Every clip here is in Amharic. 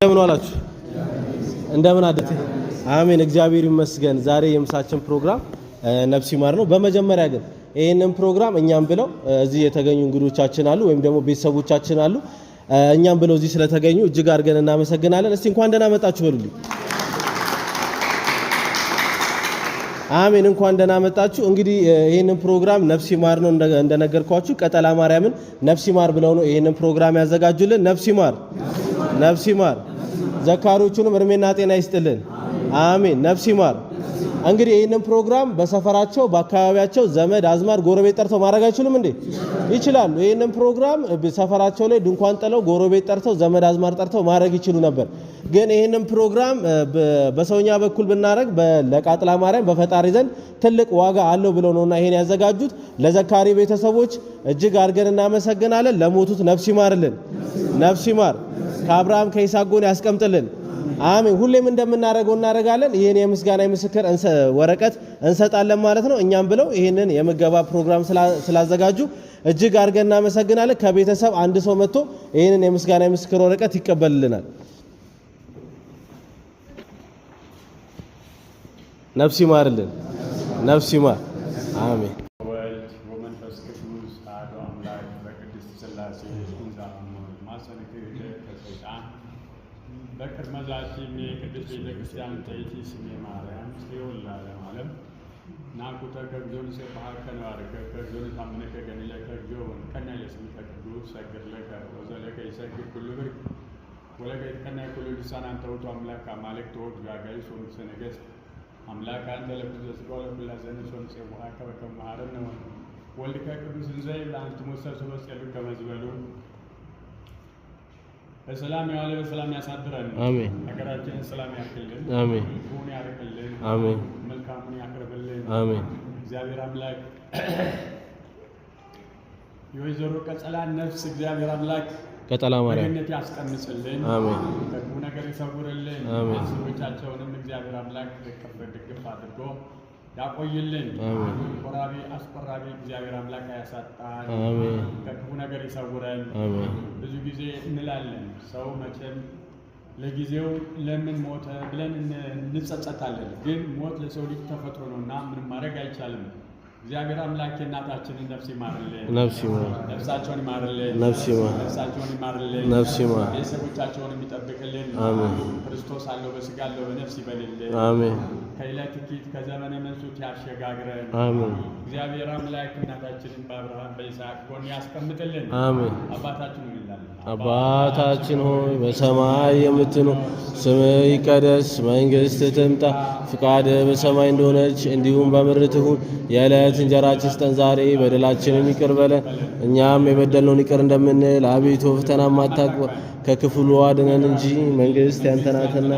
እንደምን ዋላችሁ? እንደምን አደተ? አሜን እግዚአብሔር ይመስገን። ዛሬ የምሳችን ፕሮግራም ነፍስ ይማር ነው። በመጀመሪያ ግን ይሄንን ፕሮግራም እኛም ብለው እዚህ የተገኙ እንግዶቻችን አሉ ወይም ደግሞ ቤተሰቦቻችን አሉ። እኛም ብለው እዚህ ስለተገኙ እጅግ አድርገን እናመሰግናለን። እስቲ እንኳን ደህና መጣችሁ በሉልኝ። አሜን እንኳን ደህና መጣችሁ። እንግዲህ ይሄንን ፕሮግራም ነፍስ ይማር ነው እንደነገርኳችሁ ቀጠላ ማርያምን ነፍስ ይማር ብለው ነው ይሄንን ፕሮግራም ያዘጋጁልን። ነፍስ ይማር ነፍስ ይማር። ዘካሪዎቹንም እድሜና ጤና ይስጥልን። አሜን ነፍስ ይማር። እንግዲህ ይሄንን ፕሮግራም በሰፈራቸው በአካባቢያቸው ዘመድ አዝማድ ጎረቤት ጠርተው ማድረግ አይችሉም እንዴ? ይችላሉ። ይሄንን ፕሮግራም ሰፈራቸው ላይ ድንኳን ጥለው ጎረቤት ጠርተው ዘመድ አዝማድ ጠርተው ማድረግ ይችሉ ነበር። ግን ይሄንን ፕሮግራም በሰውኛ በኩል ብናረግ ለቃጥላ ማርያም በፈጣሪ ዘንድ ትልቅ ዋጋ አለው ብለው ነውና ይሄን ያዘጋጁት። ለዘካሪ ቤተሰቦች እጅግ አድርገን እናመሰግናለን። ለሞቱት ነፍስ ይማርልን፣ ነፍስ ይማር። ከአብርሃም ከይስሐቅ ጎን ያስቀምጥልን። አሜን። ሁሌም እንደምናደርገው እናደርጋለን። ይሄን የምስጋና የምስክር ወረቀት እንሰጣለን ማለት ነው። እኛም ብለው ይሄንን የምገባ ፕሮግራም ስላዘጋጁ እጅግ አድርገን እናመሰግናለን። ከቤተሰብ አንድ ሰው መጥቶ ይሄንን የምስጋና የምስክር ወረቀት ይቀበልልናል። ነፍስ ይማርልን፣ ነፍስ ይማር። አሜን። በቅድመ ዛቲም የቅድስት ቤተክርስቲያን ተይቲ ስሜ ማርያም ጽዮን ለዓለም ናኩተ ከግዞን ሰባህ ከነዋርከ ከግዞን ታምነከ ገነለ ከግዞን ከነ ለስምተ ቅዱስ ሰግድ ለከ ወዘለከ ይሰግድ ኩሉ ብርክ ወለከ ከነ ኩሉ ልሳን አንተ ውእቱ አምላክ አማልክት ተወድ ጋጋይ ሶን ሰነገስ አምላክ አንተ ለኩዘ ስቆለ ኩላዘነ ሶን ጽባህ ከበከ ማረነ ወልከ ቅዱስ እንዘይ ለአንተ ሞሰል ሶስ ያሉ ከመዝበሉ በሰላም ያዋለ በሰላም ያሳድረን። አሜን። ሀገራችንን ሰላም ያክልን። አሜን። ሁሉ ያርቅልን። አሜን። መልካሙን ያቅርብልን። አሜን። እግዚአብሔር አምላክ የወይዘሮ ቀጸላ ነፍስ እግዚአብሔር አምላክ ቀጠላ ማርያም በገነት ያስቀምጥልን። አሜን። ከክፉ ነገር ይሰውርልን። አሜን። ሰዎቻቸውንም እግዚአብሔር አምላክ ድግፍ አድርጎ ያቆይልን። አሜን። ቆራቢ አስቆራቢ እግዚአብሔር አምላክ ያሳጣን። አሜን። ከክፉ ነገር ይሰውረን። አሜን። ብዙ ጊዜ እንላለን ሰው መቼም ለጊዜው ለምን ሞተ ብለን እንጸጸታለን። ግን ሞት ለሰው ልጅ ተፈጥሮ ነውና ምንም ማድረግ አይቻልም። እግዚአብሔር አምላክ የእናታችንን ነፍስ ይማርልን፣ ነፍስ ይማር። ነፍሳቸውን ይማርልን፣ ነፍስ ይማር። ነፍሳቸውን ይማርልን፣ ነፍስ ይማር። ቤተሰቦቻቸውን የሚጠብቅልን። አሜን። ክርስቶስ አለው በስጋ አለው በነፍስ ይበልልን። አሜን። ከዕለት ኪት ከዘመነ መንሱት ያሸጋግረን። አሜን። እግዚአብሔር አምላክ እናታችንን በአብርሃም በይስሐቅ ጎን ያስቀምጥልን። አሜን። አባታችን ሆይ እንላለን። አባታችን ሆይ በሰማይ የምትኖር ስምህ ይቀደስ፣ መንግሥትህ ትምጣ፣ ፍቃድህ በሰማይ እንደሆነች እንዲሁም በምድር ትሁን። የዕለት እንጀራችንን ስጠን ዛሬ፣ በደላችንን ይቅር በለን እኛም የበደልነውን ይቅር እንደምንል፣ አቤቱ ፈተናም አታግባን ከክፉ አድነን እንጂ መንግሥት ያንተ ናትና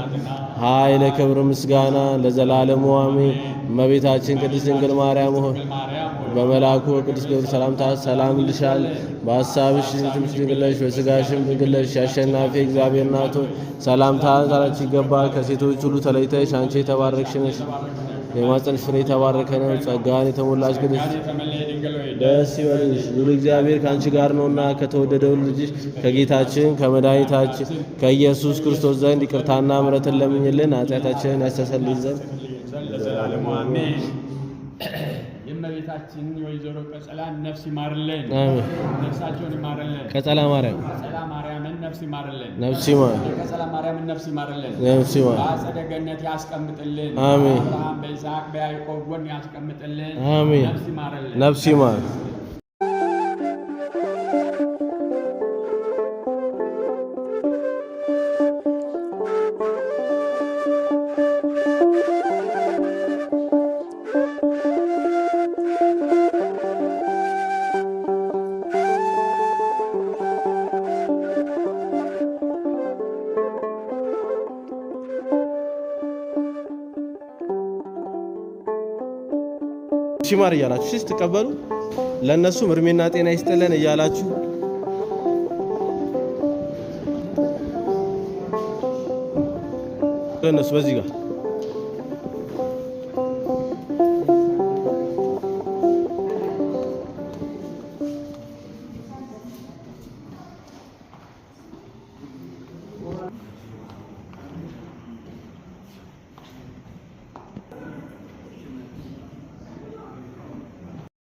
ኃይል፣ ክብር፣ ምስጋና ለዘላለሙ አሜን። እመቤታችን ቅድስት ድንግል ማርያም ሆይ በመልአኩ ቅዱስ ገብርኤል ሰላምታ ሰላም እልሻለሁ። በሐሳብሽ ድንግል ነሽ፣ በሥጋሽም ድንግል ነሽ። አሸናፊ እግዚአብሔር እናት ሆይ ሰላምታ ላንቺ ይገባል። ከሴቶች ሁሉ ተለይተሽ አንቺ የተባረክሽ ነሽ፣ የማኅፀንሽ ፍሬ የተባረከ ነው። ጸጋን የተሞላሽ ቅድስት ደስ ይበልሽ፣ ሉል እግዚአብሔር ከአንቺ ጋር ነውና ከተወደደው ልጅሽ ከጌታችን ከመድኃኒታችን ከኢየሱስ ክርስቶስ ዘንድ ይቅርታና ምሕረትን ለምኝልን ኃጢአታችንን ያስተሰርይልን ዘንድ ለዘላለሙ አሜን። የእመቤታችን የወይዘሮ ቀጸላን ነፍስ ይማርልን፣ ነፍሳቸውን ይማርልን። ቀጸላ ማርያም ቀጸላ ማርያምን ነፍስ ይማርልን፣ ነፍስ ይማር። ቀጸላ ማርያምን ነፍስ ይማርልን፣ ነፍስ ይማር። በአጸደ ገነት ያስቀምጥልን። አሜን። በአብርሃም በይስሐቅ በያዕቆብ ጎን ያስቀምጥልን። አሜን። ነፍስ ይማርልን፣ ነፍስ ይማር። ሲማር እያላችሁ ስትቀበሉ ለነሱም እድሜና ጤና ይስጥልን እያላችሁ ለነሱ በዚህ ጋር